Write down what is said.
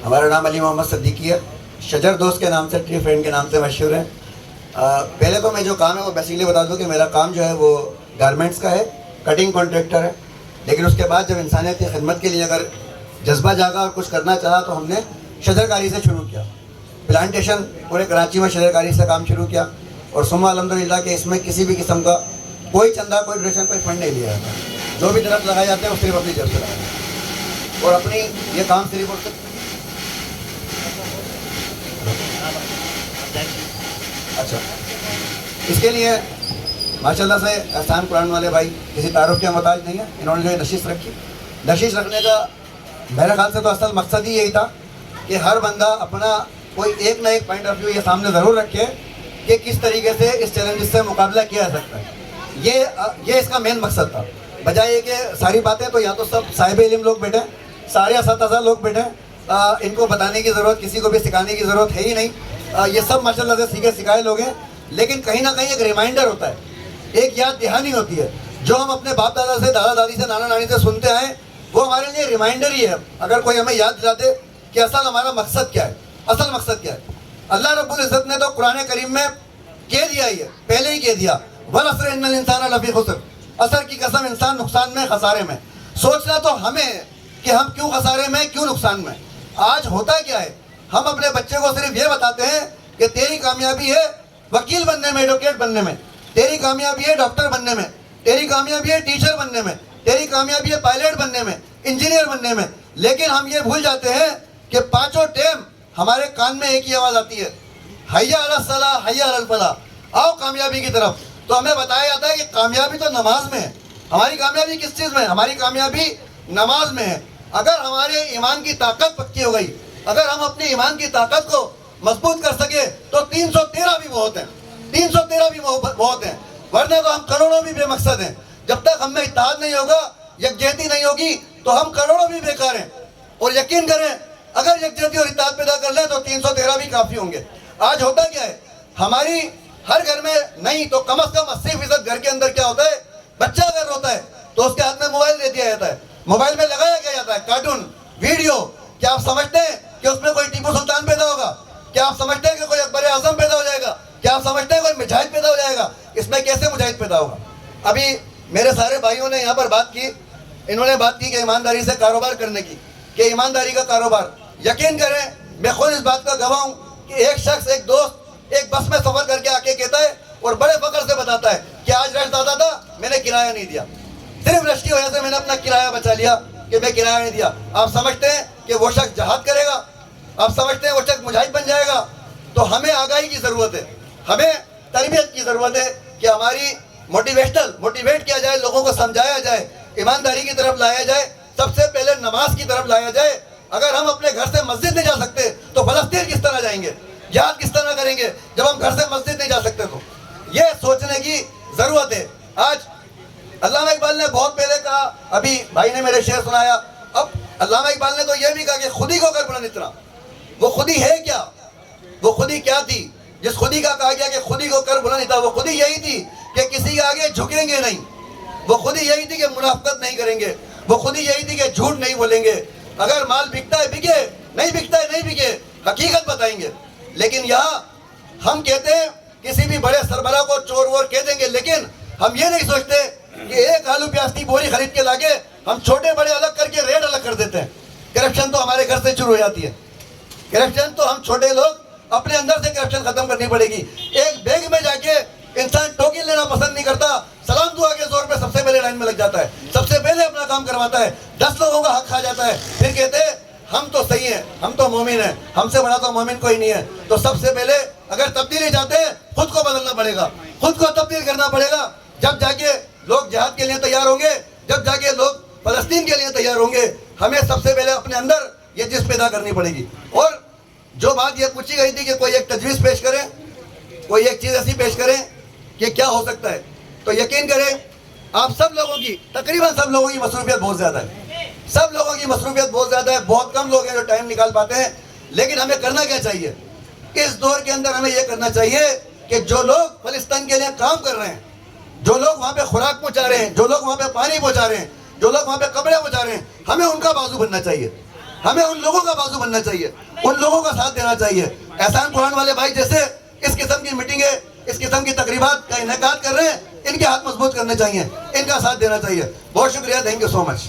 ہمارا نام علی محمد صدیقی ہے، شجر دوست کے نام سے، ٹری فرینڈ کے نام سے مشہور ہے۔ پہلے تو میں جو کام ہے وہ بیسیکلی بتا دوں کہ میرا کام جو ہے وہ گارمنٹس کا ہے، کٹنگ کانٹریکٹر ہے۔ لیکن اس کے بعد جب انسانیت کی خدمت کے لیے اگر جذبہ جاگا اور کچھ کرنا چاہا تو ہم نے شجر کاری سے شروع کیا، پلانٹیشن پورے کراچی میں شجر کاری سے کام شروع کیا، اور ثم الحمدللہ کہ اس میں کسی بھی قسم کا کوئی چندہ، کوئی ڈونیشن، کوئی فنڈ نہیں لیا جاتا۔ جو بھی درخت لگائے جاتے ہیں وہ صرف اپنی جیب سے لگائے جاتے ہیں، اور اپنی یہ کام صرف اور صرف اچھا اس کے لیے ماشاءاللہ سے احسان قرآن والے بھائی کسی تعارف کے محتاج نہیں ہے، انہوں نے جو نشست رکھی، نشست رکھنے کا میرے خیال سے تو اصل مقصد ہی یہی تھا کہ ہر بندہ اپنا کوئی ایک نہ ایک پوائنٹ آف ویو یہ سامنے ضرور رکھے کہ کس طریقے سے اس چیلنجز سے مقابلہ کیا جا سکتا ہے۔ یہ اس کا مین مقصد تھا، بجائے یہ کہ ساری باتیں تو یا تو سب صاحب علم لوگ بیٹھے، سارے اساتذہ لوگ بیٹھے، ان کو بتانے کی ضرورت، کسی کو بھی سکھانے کی ضرورت ہے ہی نہیں، یہ سب ماشاءاللہ سے سیکھے سکھائے لوگ ہیں۔ لیکن کہیں نہ کہیں ایک ریمائنڈر ہوتا ہے، ایک یاد دہانی ہوتی ہے، جو ہم اپنے باپ دادا سے، دادا دادی سے، نانا نانی سے سنتے آئے، وہ ہمارے لیے ریمائنڈر ہی ہے۔ اگر کوئی ہمیں یاد دلاتے کہ اصل ہمارا مقصد کیا ہے، اصل مقصد کیا ہے۔ اللہ رب العزت نے تو قرآن کریم میں کہہ دیا ہی ہے، پہلے ہی کہہ دیا، وَالْعَصْرِ إِنَّ الْإِنسَانَ لَفِي خُسْرٍ، عصر کی قسم انسان نقصان میں، خسارے میں۔ سوچنا تو ہمیں کہ ہم کیوں خسارے میں، کیوں نقصان میں۔ آج ہوتا کیا ہے، ہم اپنے بچے کو صرف یہ بتاتے ہیں کہ تیری کامیابی ہے وکیل بننے میں، ایڈوکیٹ بننے میں، تیری کامیابی ہے ڈاکٹر بننے میں، تیری کامیابی ہے ٹیچر بننے میں، تیری کامیابی ہے پائلٹ بننے میں، انجینئر بننے میں۔ لیکن ہم یہ بھول جاتے ہیں کہ پانچوں ٹائم ہمارے کان میں ایک ہی آواز آتی ہے، حی علی الصلاح، حی علی الفلاح، آؤ کامیابی کی طرف۔ تو ہمیں بتایا جاتا ہے کہ کامیابی تو نماز میں ہے۔ ہماری کامیابی کس چیز میں ہے؟ ہماری کامیابی نماز میں ہے۔ اگر ہمارے ایمان کی طاقت پکی ہو گئی، اگر ہم اپنی ایمان کی طاقت کو مضبوط کر سکے تو 313 بھی بہت ہیں، 313 بھی بہت ہیں، ورنہ تو ہم کروڑوں بھی بے مقصد ہیں۔ جب تک ہم میں اتحاد نہیں ہوگا، یکجہتی نہیں ہوگی، تو ہم کروڑوں بھی بیکار ہیں۔ اور یقین کریں اگر یکجہتی اور اتحاد پیدا کر لیں تو 313 بھی کافی ہوں گے۔ آج ہوتا کیا ہے، ہماری ہر گھر میں نہیں تو کم از کم 80% گھر کے اندر کیا ہوتا ہے، بچہ اگر روتا ہے تو اس کے ہاتھ میں موبائل دے دیا جاتا ہے، موبائل میں لگایا کیا جاتا ہے کارٹون، ویڈیو۔ کیا آپ سمجھتے ہیں کہ اس میں کوئی ٹیپو سلطان پیدا ہوگا؟ کیا آپ سمجھتے ہیں کہ کوئی اکبر اعظم پیدا ہو جائے گا؟ کیا آپ سمجھتے ہیں کوئی مجاہد پیدا ہو جائے گا؟ اس میں کیسے مجاہد پیدا ہوگا؟ ابھی میرے سارے بھائیوں نے یہاں پر بات کی، انہوں نے بات کی کہ ایمانداری سے کاروبار کرنے کی، کہ ایمانداری کا کاروبار۔ یقین کریں میں خود اس بات کا گواہ ہوں کہ ایک شخص، ایک دوست ایک بس میں سفر کر کے آ کے کہتا ہے اور بڑے فخر سے بتاتا ہے کہ آج رش زیادہ تھا، میں نے کرایہ نہیں دیا، صرف رش کی وجہ سے میں نے اپنا کرایہ بچا لیا کہ میں کرایہ نہیں دیا۔ آپ سمجھتے ہیں کہ وہ شخص جہاد کرے گا؟ آپ سمجھتے ہیں وہ شخص مجاہد بن جائے گا؟ تو ہمیں آگاہی کی ضرورت ہے، ہمیں تربیت کی ضرورت ہے کہ ہماری موٹیویٹ کیا جائے، لوگوں کو سمجھایا جائے، ایمانداری کی طرف لایا جائے، سب سے پہلے نماز کی طرف لایا جائے۔ اگر ہم اپنے گھر سے مسجد نہیں جا سکتے تو فلسطین کس طرح جائیں گے، جہاد کس طرح کریں گے جب ہم گھر سے مسجد نہیں جا سکتے؟ تو یہ سوچنے کی ضرورت ہے۔ آج علامہ اقبال نے بہت پہلے کہا، ابھی بھائی نے میرے شعر سنایا، اب علامہ اقبال نے تو یہ بھی کہا کہ خودی کو کر بلند اتنا۔ وہ خودی ہے کیا؟ وہ خودی کیا تھی جس خودی کا کہا گیا کہ خودی کو کر بلند اتنا؟ وہ خودی یہی تھی کہ کسی کے آگے جھکیں گے نہیں، وہ خودی یہی تھی کہ منافقت نہیں کریں گے، وہ خودی یہی تھی کہ جھوٹ نہیں بولیں گے، اگر مال بکتا ہے بکے، نہیں بکتا ہے نہیں بکے، حقیقت بتائیں گے۔ لیکن یہاں ہم کہتے ہیں کسی بھی بڑے سربراہ کو چور وور کہہ دیں گے، لیکن ہم یہ نہیں سوچتے کہ ایک آلو پیاز کی بوری خرید کے لاگے ہم چھوٹے بڑے الگ کر کے ریٹ الگ کر دیتے ہیں۔ کرپشن تو ہمارے گھر سے شروع ہو جاتی ہے، کرپشن تو ہم چھوٹے لوگ اپنے اندر سے کرپشن ختم کرنی پڑے گی۔ ایک بینک میں جا کے انسان ٹوکن لینا پسند نہیں کرتا، سلام دعا کے زور پہ سب سے پہلے لائن میں لگ جاتا ہے، سب سے پہلے اپنا کام کرواتا ہے، 10 لوگوں کا حق کھا جاتا ہے، پھر کہتے ہیں ہم تو صحیح ہیں، ہم تو مومن ہیں، ہم سے بڑا تو مومن کوئی نہیں ہے۔ تو سب سے پہلے اگر تبدیلی چاہتے ہیں خود کو بدلنا پڑے گا، خود کو تبدیل کرنا پڑے گا، جب جا کے لوگ جہاد کے لیے تیار ہوں گے، جب جا کے لوگ فلسطین کے لیے تیار ہوں گے۔ ہمیں سب سے پہلے اپنے اندر یہ چیز پیدا کرنی پڑے گی۔ اور جو بات یہ پوچھی گئی تھی کہ کوئی ایک تجویز پیش کرے، کوئی ایک چیز ایسی پیش کریں کہ کیا ہو سکتا ہے، تو یقین کریں آپ سب لوگوں کی، تقریباً سب لوگوں کی مصروفیت بہت زیادہ ہے، سب لوگوں کی مصروفیت بہت زیادہ ہے، بہت کم لوگ ہیں جو ٹائم نکال پاتے ہیں۔ لیکن ہمیں کرنا کیا چاہیے اس دور کے اندر؟ ہمیں یہ کرنا چاہیے کہ جو لوگ فلسطین کے لیے کام کر رہے ہیں، جو لوگ وہاں پہ خوراک پہنچا رہے ہیں، جو لوگ وہاں پہ پانی پہنچا رہے ہیں، جو لوگ وہاں پہ کپڑے پہنچا رہے ہیں، ہمیں ان کا بازو بننا چاہیے، ہمیں ان لوگوں کا بازو بننا چاہیے, ان لوگوں کا ساتھ دینا چاہیے. احسان قرآن والے بھائی جیسے اس قسم کی میٹنگیں, اس قسم کی تقریبات کا انعقاد کر رہے ہیں, ان کے ہاتھ مضبوط کرنے چاہیے, ان کا ساتھ دینا چاہیے. بہت شکریہ, تھینک یو سو مچ.